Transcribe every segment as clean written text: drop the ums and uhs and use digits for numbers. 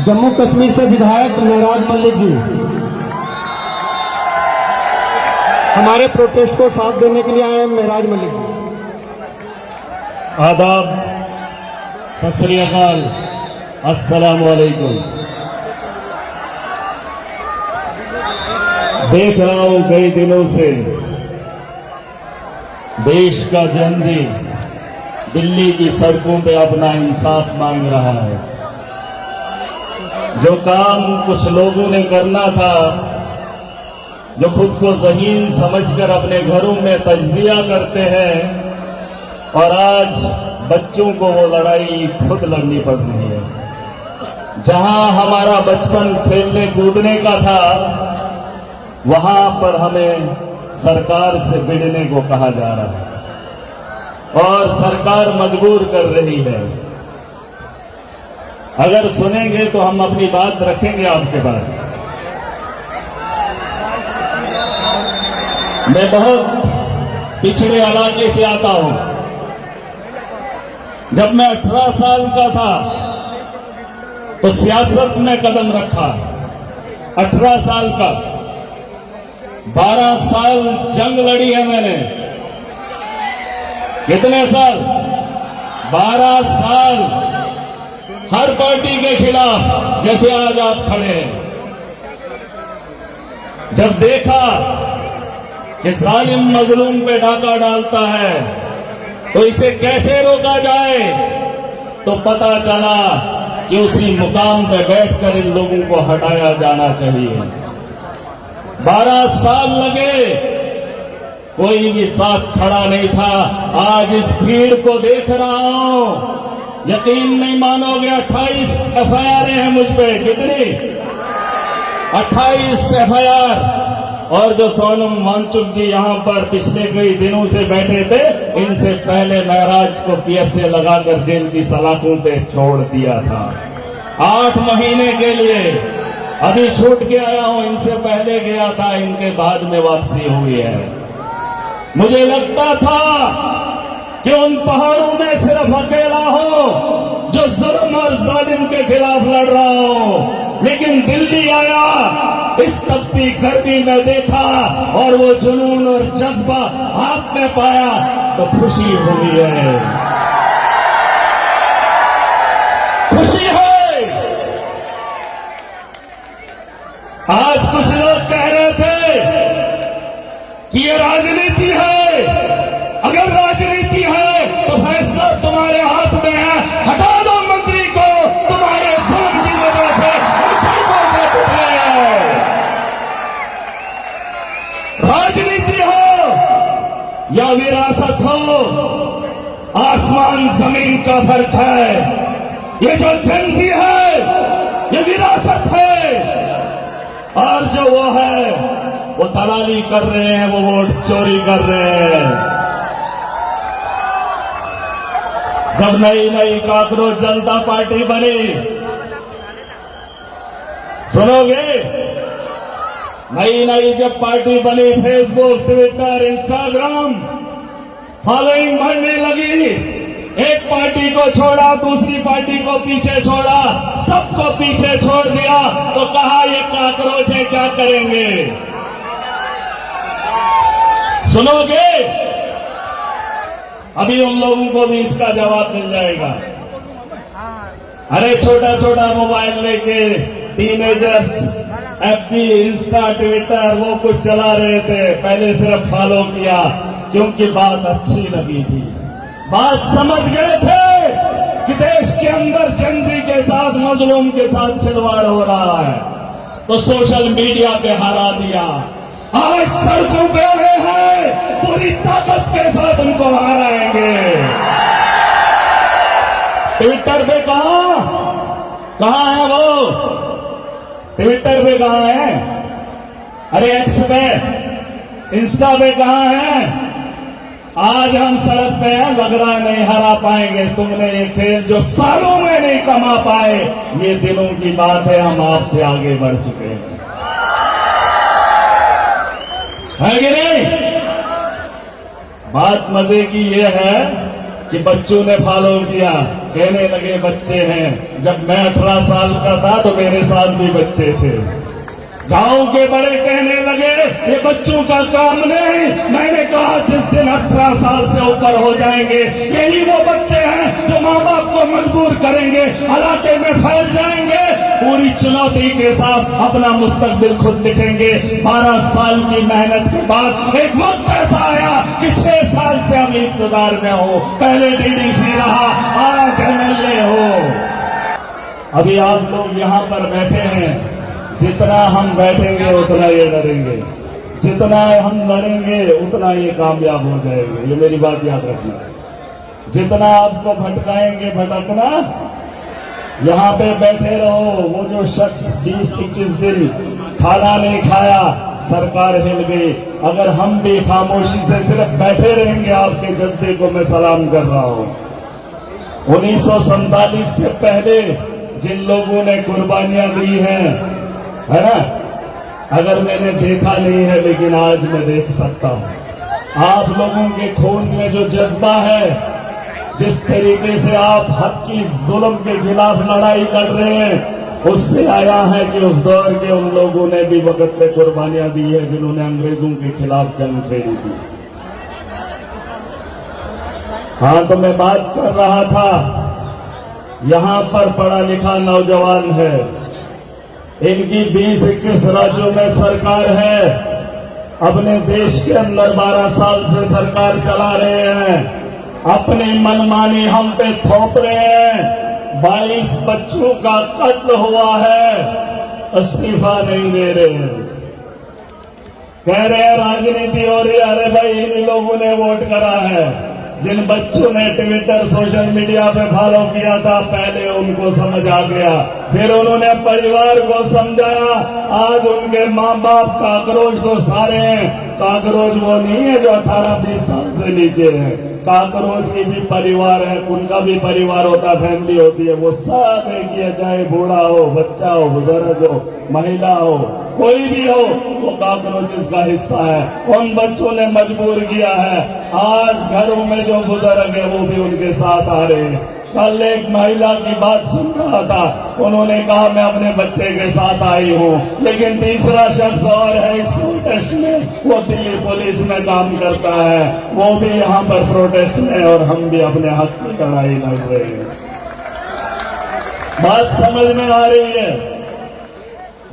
जम्मू कश्मीर से विधायक महराज मलिक जी हमारे प्रोटेस्ट को साथ देने के लिए आए हैं। महराज मलिक जी, आदाब, सत श्री अकाल, अस्सलाम वालेकुम। देख रहा हूं कई दिनों से देश का जनजी दिल्ली की सड़कों पे अपना इंसाफ मांग रहा है। जो काम कुछ लोगों ने करना था, जो खुद को ज़हीन समझकर अपने घरों में तज्जिया करते हैं, और आज बच्चों को वो लड़ाई खुद लड़नी पड़ रही है। जहां हमारा बचपन खेलने कूदने का था, वहां पर हमें सरकार से भिड़ने को कहा जा रहा है और सरकार मजबूर कर रही है। अगर सुनेंगे तो हम अपनी बात रखेंगे आपके पास। मैं बहुत पिछड़े इलाके से आता हूं। जब मैं 18 साल का था तो सियासत में कदम रखा। 18 साल का, 12 साल जंग लड़ी है मैंने। कितने साल? 12 साल हर पार्टी के खिलाफ, जैसे आज आप खड़े हैं। जब देखा कि जालिम मजलूम पे डाका डालता है तो इसे कैसे रोका जाए, तो पता चला कि उसी मुकाम पे बैठकर इन लोगों को हटाया जाना चाहिए। 12 साल लगे, कोई भी साथ खड़ा नहीं था। आज इस भीड़ को देख रहा हूं, यकीन नहीं मानोगे, 28 एफआईआर हैं मुझ पे। कितनी? 28 एफआईआर। और जो सोनम वांगचुक जी यहां पर पिछले कई दिनों से बैठे थे, इनसे पहले महराज को पीएसए लगाकर जेल की सलाखों पे छोड़ दिया था 8 महीने के लिए। अभी छूट के आया हूं, इनसे पहले गया था, इनके बाद में वापसी हुई है। मुझे लगता था कि उन पहाड़ों में सिर्फ अकेला हो जो जुल्म और जालिम के खिलाफ लड़ रहा हो, लेकिन दिल्ली आया, इस तपती गर्मी में देखा और वो जुनून और जज्बा हाथ में पाया तो खुशी हुई है। खुशी है। आज कुछ लोग कह रहे थे कि ये राजनीति है। अगर राजनीति है तो फैसला तुम्हारे हाथ में है। हटा दो मंत्री को, तुम्हारे जुल्म की वजह से राजनीति हो या विरासत हो, आसमान जमीन का फर्क है। ये जो जनजी है ये विरासत है, और जो वो है वो दलाली कर रहे हैं, वो वोट चोरी कर रहे हैं। जब नई नई काकरोच जनता पार्टी बनी, सुनोगे, नई नई जब पार्टी बनी, फेसबुक, ट्विटर, इंस्टाग्राम फॉलोइंग बढ़ने लगी। एक पार्टी को छोड़ा, दूसरी पार्टी को पीछे छोड़ा, सबको पीछे छोड़ दिया, तो कहा ये काकरोच है, क्या करेंगे? सुनोगे, अभी उन लोगों को भी इसका जवाब मिल जाएगा। अरे छोटा छोटा मोबाइल लेके टीनेजर्स एफबी, इंस्टा, ट्विटर वो कुछ चला रहे थे, पहले सिर्फ फॉलो किया क्योंकि बात अच्छी लगी थी। बात समझ गए थे कि देश के अंदर जनजी के साथ, मजलूम के साथ खिलवाड़ हो रहा है, तो सोशल मीडिया पे हरा दिया। आज सड़कों पे आए हैं, पूरी ताकत के साथ उनको हराएंगे। ट्विटर पे कहां है वो? ट्विटर पे कहां है? अरे एक्स पे, इंस्टा पे कहां है? आज हम सड़क पे हैं, लग रहा है नहीं हरा पाएंगे। तुमने ये खेल जो सालों में नहीं कमा पाए, ये दिनों की बात है, हम आपसे आगे बढ़ चुके हैं, है कि नहीं? बात मजे की ये है कि बच्चों ने फॉलो किया, कहने लगे बच्चे हैं। जब मैं 18 साल का था तो मेरे साथ भी बच्चे थे। गांव के बड़े कहने लगे ये बच्चों का काम नहीं। मैंने कहा जिस दिन 18 साल से ऊपर हो जाएंगे यही वो बच्चे हैं जो माँ बाप को मजबूर करेंगे, इलाके में फैल जाएंगे, पूरी चुनौती के साथ अपना मुस्तकबिल खुद लिखेंगे। 12 साल की मेहनत के बाद एक वक्त ऐसा आया कि 6 साल से हम इक़्तिदार में हो, पहले डीडीसी रहा, आज एमएलए हो। अभी आप लोग यहाँ पर बैठे हैं, जितना हम बैठेंगे उतना ये डरेंगे, जितना हम लड़ेंगे उतना ये कामयाब हो जाएंगे। ये मेरी बात याद रखना। जितना आपको भटकाएंगे भटकना, यहाँ पे बैठे रहो। वो जो शख्स 20-21 दिन खाना नहीं खाया, सरकार हिल गई। अगर हम भी खामोशी से सिर्फ बैठे रहेंगे, आपके जज्बे को मैं सलाम कर रहा हूँ। 1947 से पहले जिन लोगों ने कुर्बानियां दी हैं, है ना, अगर मैंने देखा नहीं है लेकिन आज मैं देख सकता हूं। आप लोगों के खून में जो जज्बा है, जिस तरीके से आप हक की जुल्म के खिलाफ लड़ाई लड़ रहे हैं, उससे आया है कि उस दौर के उन लोगों ने भी वक्त पे कुर्बानियां दी है जिन्होंने अंग्रेजों के खिलाफ जंग छेड़ी थी। हाँ, तो मैं बात कर रहा था, यहां पर पढ़ा लिखा नौजवान है, इनकी 20-21 राज्यों में सरकार है, अपने देश के अंदर 12 साल से सरकार चला रहे हैं, अपनी मनमानी हम पे थोप रहे हैं। 22 बच्चों का कत्ल हुआ है, इस्तीफा नहीं दे रहे हैं, कह रहे हैं राजनीति हो रही। अरे भाई, इन लोगों ने वोट करा है। जिन बच्चों ने ट्विटर सोशल मीडिया पे फॉलो किया था, पहले उनको समझ आ गया, फिर उन्होंने परिवार को समझाया। आज उनके माँ बाप काकरोच तो सारे हैं, काकरोच वो नहीं है जो 18-20 साल से नीचे है। काकरोच की भी परिवार है, उनका भी परिवार होता, फैमिली होती है। वो सब एक ही है, चाहे बूढ़ा हो, बच्चा हो, बुजुर्ग हो, महिला हो, कोई भी हो, वो काकरोच इसका हिस्सा है। उन बच्चों ने मजबूर किया है। आज घरों में जो बुजुर्ग है वो भी उनके साथ आ रहे हैं। कल एक महिला की बात सुन रहा था, उन्होंने कहा मैं अपने बच्चे के साथ आई हूँ, लेकिन तीसरा शख्स और है इस प्रोटेस्ट में, वो दिल्ली पुलिस में काम करता है, वो भी यहाँ पर प्रोटेस्ट में, और हम भी अपने हक की लड़ाई लड़ रहे हैं। बात समझ में आ रही है?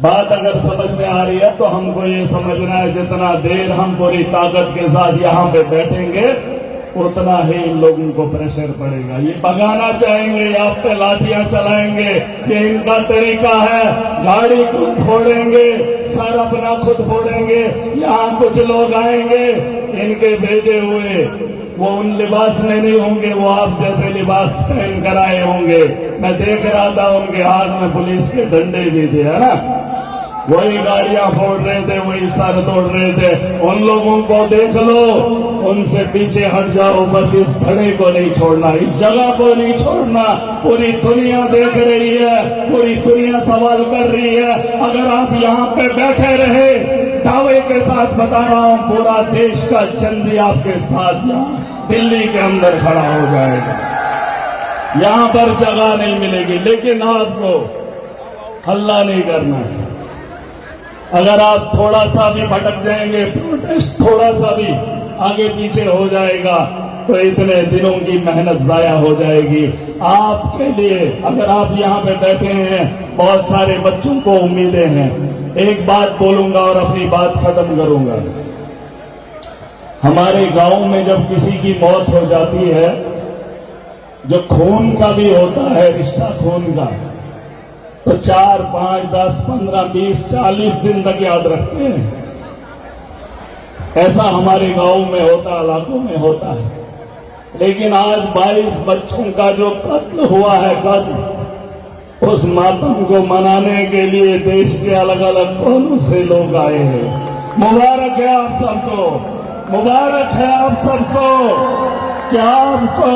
बात अगर समझ में आ रही है तो हमको ये समझना है, जितना देर हम पूरी ताकत के साथ यहाँ पे बैठेंगे उतना ही इन लोगों को प्रेशर पड़ेगा। ये भगाना चाहेंगे, आप पे लाठियां चलाएंगे, ये इनका तरीका है। गाड़ी खुद फोड़ेंगे, सर अपना खुद फोड़ेंगे। यहाँ कुछ लोग आएंगे, इनके भेजे हुए, वो उन लिबास में नहीं होंगे, वो आप जैसे लिबास पहन कर आए होंगे। मैं देख रहा था उनके हाथ में पुलिस के डंडे भी थे, है ना, वही गाड़ियां फोड़ रहे थे, वही सर तोड़ रहे थे। उन लोगों को देख लो, उनसे पीछे हट जाओ, बस इस धड़े को नहीं छोड़ना, इस जगह को नहीं छोड़ना। पूरी दुनिया देख रही है, पूरी दुनिया सवाल कर रही है। अगर आप यहाँ पे बैठे रहे, दावे के साथ बता रहा हूँ, पूरा देश का चंदी आपके साथ यहाँ दिल्ली के अंदर खड़ा हो जाएगा। यहाँ पर जगह नहीं मिलेगी, लेकिन आपको हल्ला नहीं करना है। अगर आप थोड़ा सा भी भटक जाएंगे, प्रोटेस्ट थोड़ा सा भी आगे पीछे हो जाएगा, तो इतने दिनों की मेहनत जाया हो जाएगी आपके लिए। अगर आप यहाँ पे बैठे हैं, बहुत सारे बच्चों को उम्मीदें हैं। एक बात बोलूंगा और अपनी बात खत्म करूंगा। हमारे गांव में जब किसी की मौत हो जाती है, जो खून का भी होता है, रिश्ता खून का, तो 4, 5, 10, 15, 20, 40 दिन तक याद रखते हैं। ऐसा हमारे गांव में होता, इलाकों में होता है। लेकिन आज 22 बच्चों का जो कत्ल हुआ है, कत्ल, उस मातम को मनाने के लिए देश के अलग अलग कोनों से लोग आए हैं। मुबारक है आप सबको, मुबारक है आप सबको। क्या आपको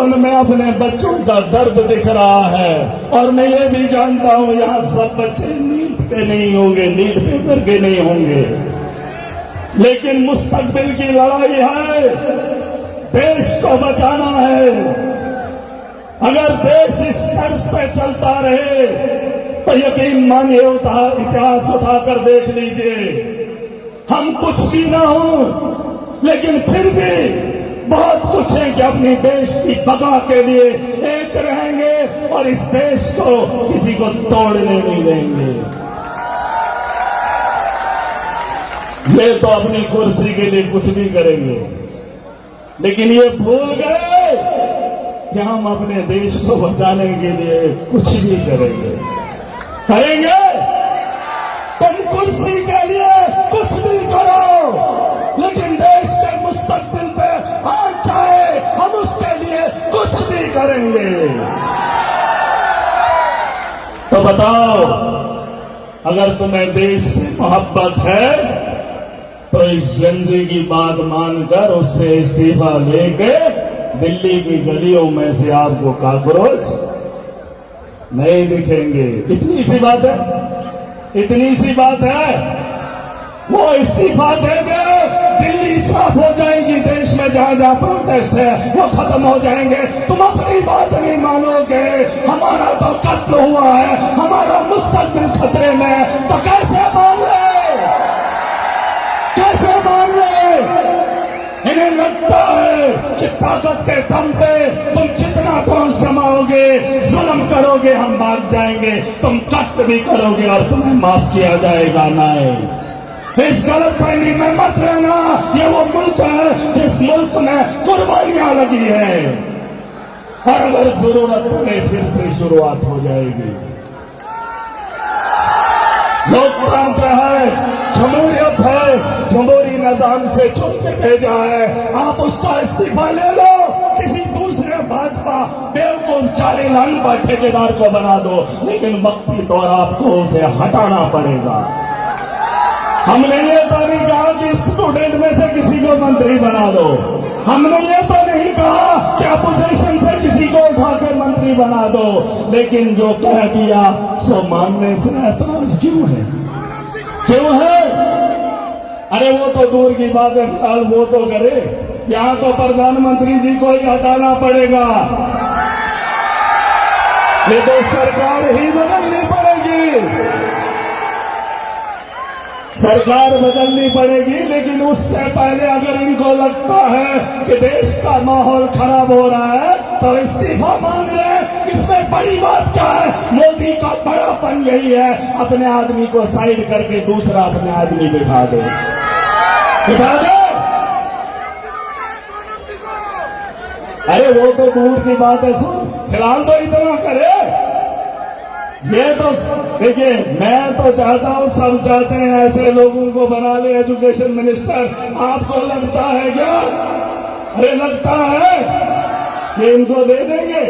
उनमें अपने बच्चों का दर्द दिख रहा है? और मैं ये भी जानता हूं, यहाँ सब बच्चे नीट पे नहीं होंगे, नीट पेपर के नहीं होंगे, लेकिन मुस्तकबिल की लड़ाई है, देश को बचाना है। अगर देश इस तर्ज पे चलता रहे तो यकीन मानिए इतिहास उठाकर देख लीजिए, हम कुछ भी ना हो लेकिन फिर भी बहुत कुछ है कि अपने देश की बका के लिए एक रहेंगे और इस देश को किसी को तोड़ने नहीं देंगे। ये तो अपनी कुर्सी के लिए कुछ भी करेंगे, लेकिन ये भूल गए कि हम अपने देश को बचाने के लिए कुछ भी करेंगे। तुम कुर्सी के लिए कुछ भी करो, लेकिन देश के मुस्तकबिल पे आँच आए हम उसके लिए कुछ भी करेंगे। तो बताओ, अगर तुम्हें देश से मोहब्बत है तो इस जनजी की बात मानकर उससे इस्तीफा लेके दिल्ली की गलियों में से आपको कॉकरोच नहीं दिखेंगे। इतनी सी बात है, इतनी सी बात है। वो इस्तीफा दे दे, दिल्ली साफ हो जाएगी। देश में जहां जहां प्रोटेस्ट है वो खत्म हो जाएंगे। तुम अपनी बात नहीं मानोगे। हमारा तो कत्ल हुआ है, हमारा मुस्तकबिल खतरे में, तो कैसे मान ले, कैसे मान ले? इन्हें लगता है कि ताकत के दम पे तुम जितना फौज जमाओगे, जुल्म करोगे, हम भाग जाएंगे। तुम कत्ल भी करोगे और तुम्हें माफ किया जाएगा। नहीं, इस गलतफहमी में मत रहना। ये वो मुल्क है जिस मुल्क में कुर्बानियां लगी है, और अगर जरूरत पड़े फिर से शुरुआत हो जाएगी। लोकतंत्र है, जमहूरियत है, जमहूरी निजाम से चुन के भेजा है। आप उसका इस्तीफा ले लो, किसी दूसरे भाजपा बेवकूफ चालीलान पर ठेकेदार को बना दो, लेकिन वक्ती तौर आपको उसे हटाना पड़ेगा। हमने ये तो नहीं कहा कि स्टूडेंट में से किसी को मंत्री बना दो। हमने ये तो नहीं कहा कि अपोजिशन से किसी को उठाकर मंत्री बना दो, लेकिन जो कह दिया सो मानने से एतराज क्यों है? क्यों है? अरे वो तो दूर की बात है, फिलहाल वो तो करे। यहाँ तो प्रधानमंत्री जी को ही हटाना पड़ेगा। ये तो सरकार ही बदलनी पड़ेगी, सरकार बदलनी पड़ेगी। लेकिन उससे पहले अगर इनको लगता है कि देश का माहौल खराब हो रहा है तो इस्तीफा मांग रहे हैं। इसमें बड़ी बात क्या है? मोदी का बड़ापन यही है, अपने आदमी को साइड करके दूसरा अपने आदमी बिठा दे, बिठा दे। अरे वो तो दूर की बात है, सुन, फिलहाल तो इतना करे। ये तो देखिए, मैं तो चाहता हूं, सब चाहते हैं ऐसे लोगों को बना ले एजुकेशन मिनिस्टर। आपको लगता है क्या? अरे लगता है कि इनको दे देंगे?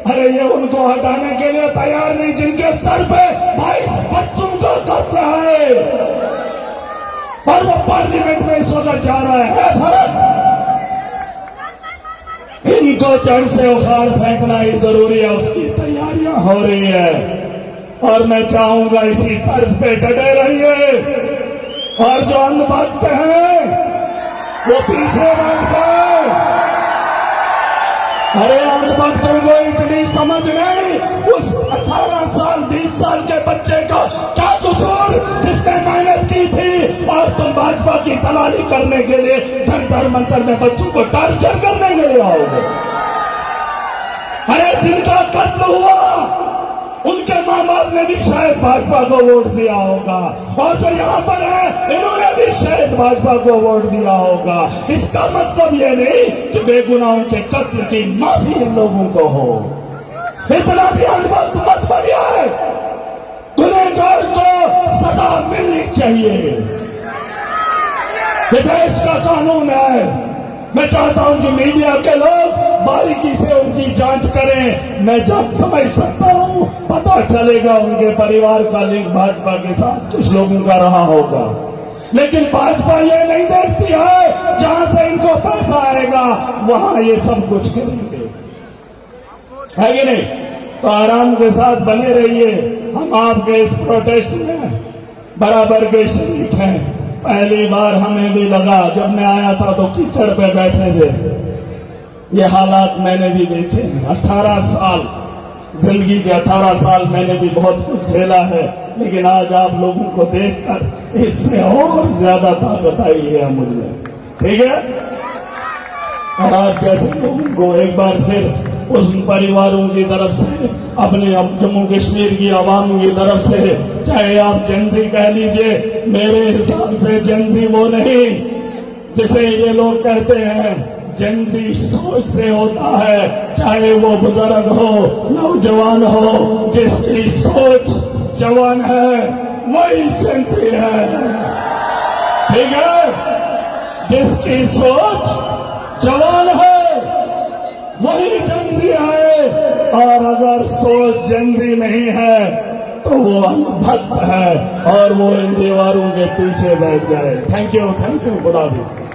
अरे ये उनको हटाने के लिए तैयार नहीं जिनके सर पे 22 बच्चों का कत्ल है, और वो पार्लियामेंट में इस वक्त जा रहा है। फर्क इनको जड़ से उखाड़ फेंकना ही जरूरी है, उसकी तैयारियां हो रही है। और मैं चाहूंगा इसी तर्ज पे डटे रहिए, और जो अंधभक्त हैं वो पीछे बन जाए। अरे अंधभक्तों को इतनी समझ नहीं, उस 18 साल 20 साल के बच्चे का क्या कसूर जिसने मेहनत की थी, और तुम भाजपा की दलाली करने के लिए जंतर मंतर में बच्चों को टॉर्चर करने के लिए आओगे। अरे जिनका कत्ल हुआ उनके माँ बाप ने भी शायद भाजपा को वोट दिया होगा, और जो यहाँ पर है इन्होंने भी शायद भाजपा को वोट दिया होगा। इसका मतलब ये नहीं कि बेगुनाहों के कत्ल की माफी इन लोगों को हो। इतना भी अंधभक्त मत बनिए। गुनहगार को सजा मिलनी चाहिए, ये देश का कानून है। मैं चाहता हूं कि मीडिया के लोग बारीकी से उनकी जांच करें। मैं जब समझ सकता हूं, पता चलेगा उनके परिवार का लिंक भाजपा के साथ कुछ लोगों का रहा होगा, लेकिन भाजपा ये नहीं देखती है जहां से इनको पैसा आएगा वहां ये सब कुछ करेंगे, है कि नहीं? तो आराम के साथ बने रहिए। हम आपके इस प्रोटेस्ट में बराबर के शरीक हैं। पहली बार हमें भी लगा, जब मैं आया था तो कीचड़ पे बैठे थे, ये हालात मैंने भी देखे हैं। 18 साल जिंदगी के 18 साल मैंने भी बहुत कुछ झेला है, लेकिन आज आप लोगों को देखकर इससे और ज्यादा ताकत आई है मुझ में। ठीक है, और आप जैसे लोगों को एक बार फिर उन परिवारों की तरफ से, अपने जम्मू कश्मीर की आवाम की तरफ से, चाहे आप जेंजी कह लीजिए, मेरे हिसाब से जेंजी वो नहीं जिसे ये लोग कहते हैं। जेंजी सोच से होता है, चाहे वो बुजुर्ग हो, नौजवान हो, जिसकी सोच जवान है वही जेंजी है। ठीक है, जिसकी सोच जवान है वही जेंजी है, और अगर सोच जेंजी नहीं है तो वो अनभक्त है और वो इन दीवारों के पीछे बैठ जाए। Thank you, good afternoon.